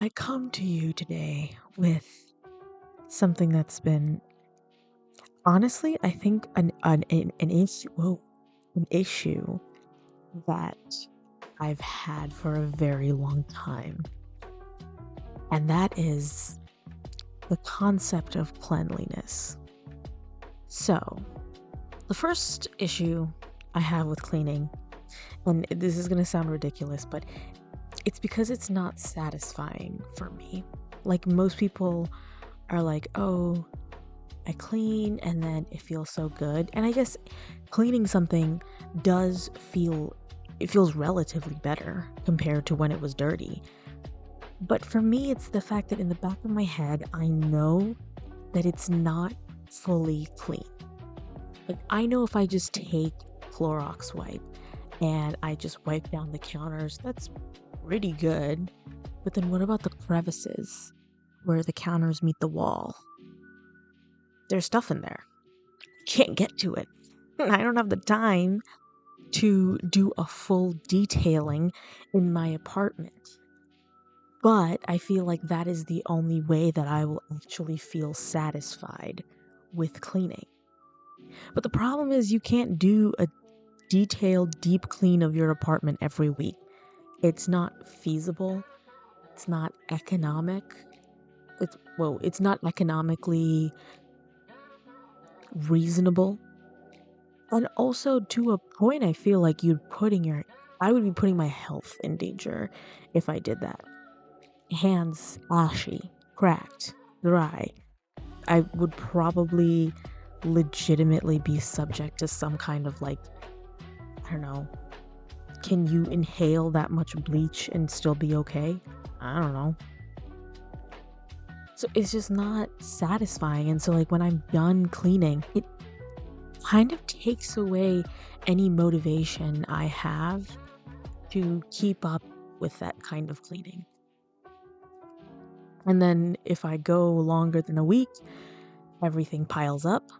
I come to you today with something that's been honestly, I think an issue that I've had for a very long time. And that is the concept of cleanliness. So, the first issue I have with cleaning, and this is going to sound ridiculous, but it's because it's not satisfying for me. Like most people are like, oh, I clean and then it feels so good. And I guess cleaning something feels relatively better compared to when it was dirty. But for me, it's the fact that in the back of my head, I know that it's not fully clean. Like, I know if I just take Clorox wipe and I just wipe down the counters, that's pretty good. But then what about the crevices where the counters meet the wall? There's stuff in there. Can't get to it. I don't have the time to do a full detailing in my apartment. But I feel like that is the only way that I will actually feel satisfied with cleaning. But the problem is you can't do a detailed deep clean of your apartment every week. It's not feasible. It's not economic. It's not economically reasonable. And also to a point, I feel like I would be putting my health in danger if I did that. Hands ashy, cracked, dry. I would probably legitimately be subject to some kind of I don't know, can you inhale that much bleach and still be okay? I don't know. So it's just not satisfying. And so when I'm done cleaning, it kind of takes away any motivation I have to keep up with that kind of cleaning. And then if I go longer than a week, everything piles up.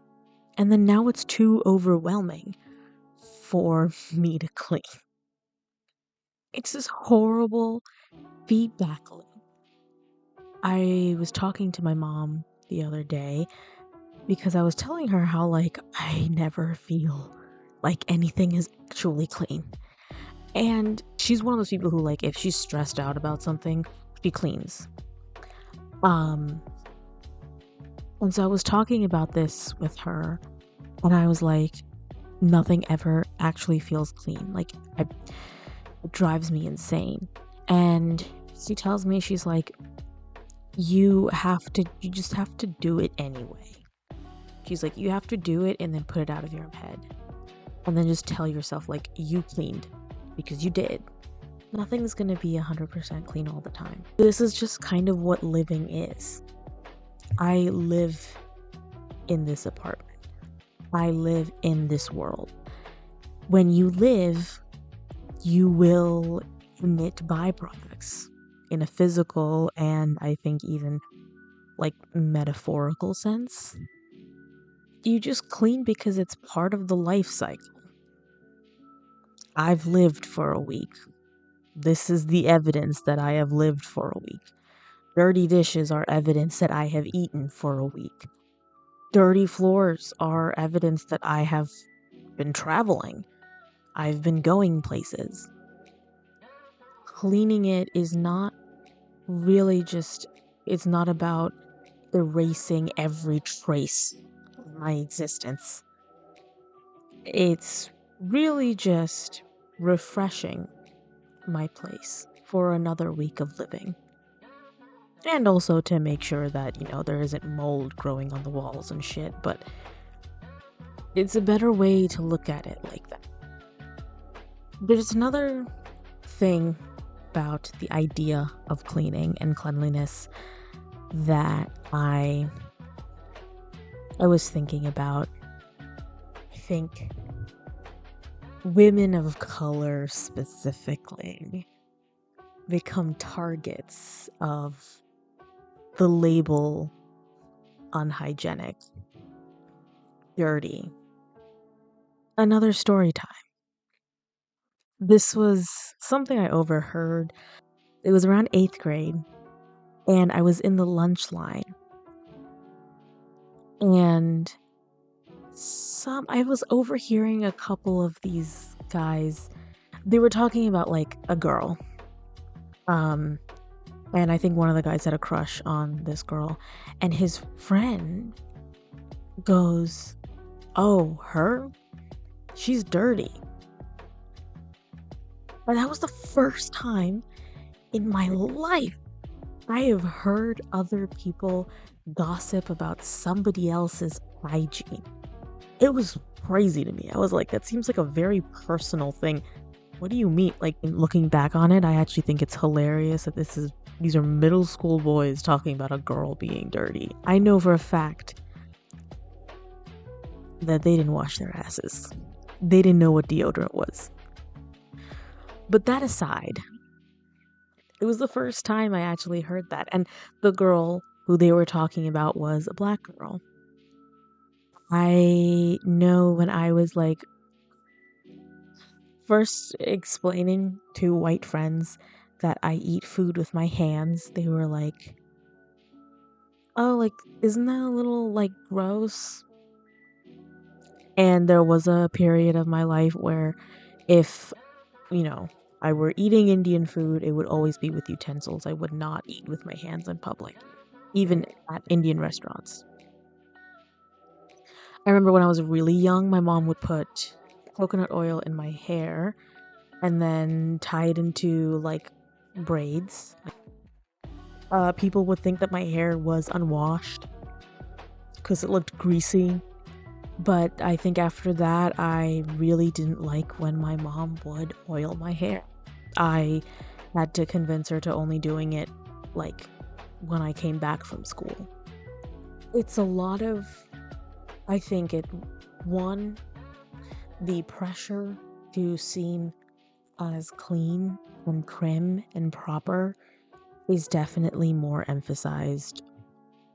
And then now it's too overwhelming for me to clean. It's this horrible feedback loop. I was talking to my mom the other day because I was telling her how I never feel like anything is actually clean. And she's one of those people who if she's stressed out about something, she cleans. And so I was talking about this with her and I was like, nothing ever actually feels clean. It drives me insane. And she tells me, she's like, you just have to do it anyway. She's like, you have to do it and then put it out of your head. And then just tell yourself you cleaned because you did. Nothing's gonna be 100% clean all the time. This is just kind of what living is. I live in this apartment. I live in this world. When you live, you will emit byproducts in a physical and I think even metaphorical sense. You just clean because it's part of the life cycle. I've lived for a week. This is the evidence that I have lived for a week. Dirty dishes are evidence that I have eaten for a week. Dirty floors are evidence that I have been traveling. I've been going places. Cleaning it is not really it's not about erasing every trace of my existence. It's really just refreshing my place for another week of living. And also to make sure that, there isn't mold growing on the walls and shit, but it's a better way to look at it like that. There's another thing about the idea of cleaning and cleanliness that I was thinking about. I think women of color specifically become targets of the label unhygienic, dirty. Another story time. This was something I overheard. It was around 8th grade. and I was in the lunch line, and I was overhearing a couple of these guys. They were talking about like a girl. And I think one of the guys had a crush on this girl, and his friend goes, "Oh, her? She's dirty." And that was the first time in my life I have heard other people gossip about somebody else's hygiene. It was crazy to me. I was like, that seems like a very personal thing. What do you mean? Like, looking back on it, I actually think it's hilarious that these are middle school boys talking about a girl being dirty. I know for a fact that they didn't wash their asses. They didn't know what deodorant was. But that aside, it was the first time I actually heard that. And the girl who they were talking about was a black girl. I know when I was like first explaining to white friends that I eat food with my hands, they were like, "Oh, like, isn't that a little like gross?" And there was a period of my life where if, I were eating Indian food, it would always be with utensils. I would not eat with my hands in public, even at Indian restaurants. I remember when I was really young, my mom would put coconut oil in my hair and then tie it into like braids. People would think that my hair was unwashed because it looked greasy. But I think after that, I really didn't like when my mom would oil my hair. I had to convince her to only doing it like when I came back from school. It's a lot of, I think one, the pressure to seem as clean and prim and proper is definitely more emphasized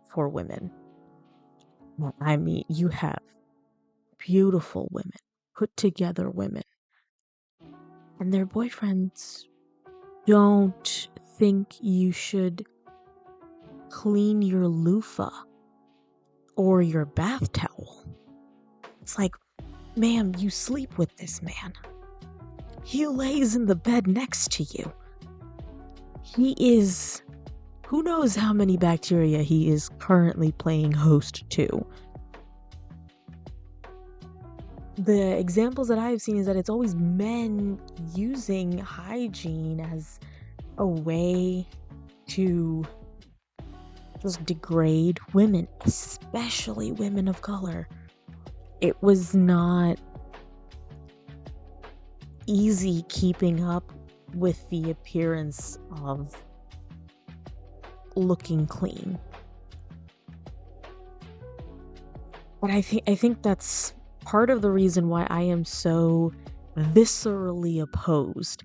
for women. I mean, you have beautiful women, put together women, and their boyfriends don't think you should clean your loofah or your bath towel. It's like, ma'am, you sleep with this man. He lays in the bed next to you. He is, who knows how many bacteria he is currently playing host to. The examples that I've seen is that it's always men using hygiene as a way to just degrade women, especially women of color. It was not easy keeping up with the appearance of looking clean. But I think that's part of the reason why I am so viscerally opposed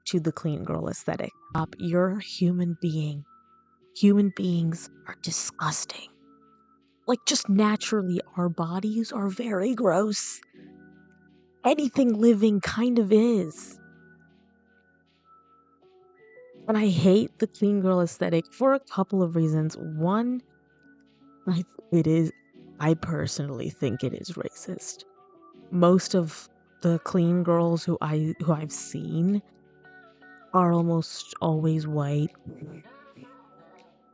to the clean girl aesthetic. You're a human being. Human beings are disgusting. Like, just naturally, our bodies are very gross. Anything living kind of is. And I hate the clean girl aesthetic for a couple of reasons. One, I personally think it is racist. Most of the clean girls who I've seen are almost always white.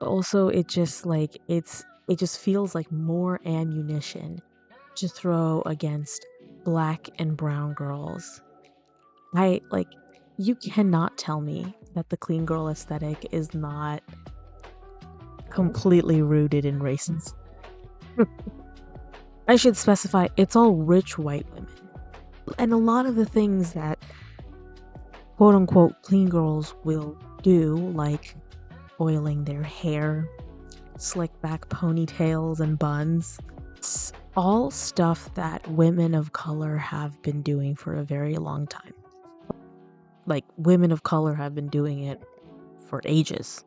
Also, it just feels like more ammunition to throw against black and brown girls. You cannot tell me that the clean girl aesthetic is not completely rooted in racism. I should specify, it's all rich white women. And a lot of the things that quote unquote clean girls will do, like oiling their hair, slick back ponytails and buns, it's all stuff that women of color have been doing for a very long time. Like, women of color have been doing it for ages.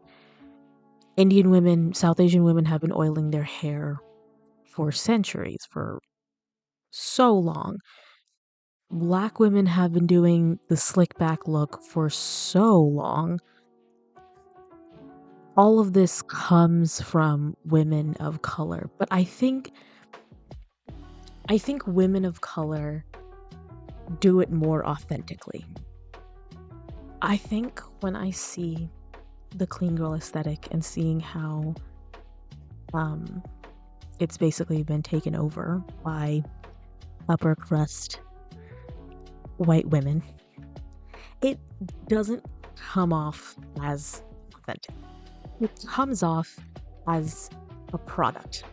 Indian women, South Asian women have been oiling their hair for centuries, for so long. Black women have been doing the slick back look for so long. all of this comes from women of color, but I think women of color do it more authentically. I think when I see the clean girl aesthetic and seeing how it's basically been taken over by upper crust white women, it doesn't come off as authentic. It comes off as a product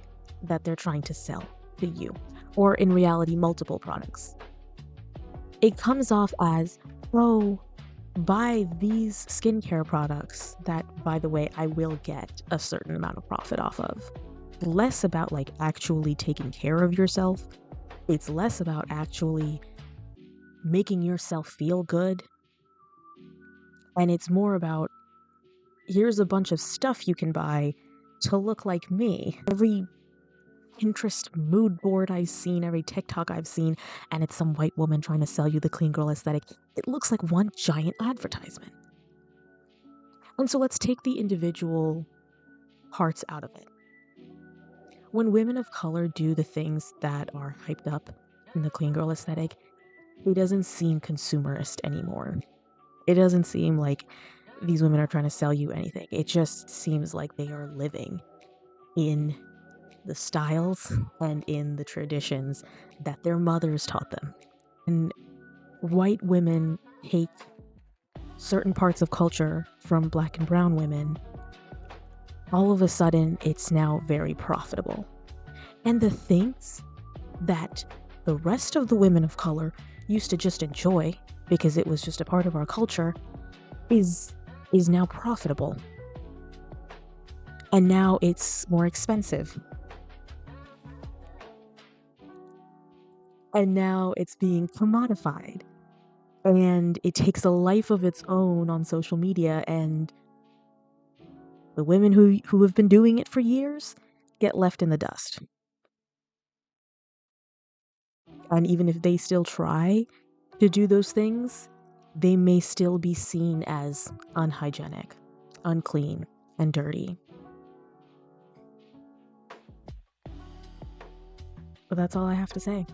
that they're trying to sell to you, or in reality, multiple products. It comes off as, oh, buy these skincare products that, by the way, I will get a certain amount of profit off of. Less about like actually taking care of yourself. It's less about actually making yourself feel good. And it's more about, here's a bunch of stuff you can buy to look like me. Every Pinterest mood board I've seen, every TikTok I've seen, and it's some white woman trying to sell you the clean girl aesthetic. It looks like one giant advertisement. And so let's take the individual parts out of it. When women of color do the things that are hyped up in the clean girl aesthetic, it doesn't seem consumerist anymore. It doesn't seem like these women are trying to sell you anything. It just seems like they are living in the styles and in the traditions that their mothers taught them. And white women take certain parts of culture from black and brown women. All of a sudden, it's now very profitable. And the things that the rest of the women of color used to just enjoy because it was just a part of our culture is now profitable. And now it's more expensive. And now it's being commodified. And it takes a life of its own on social media, and the women who have been doing it for years get left in the dust. And even if they still try to do those things, they may still be seen as unhygienic, unclean, and dirty. But that's all I have to say.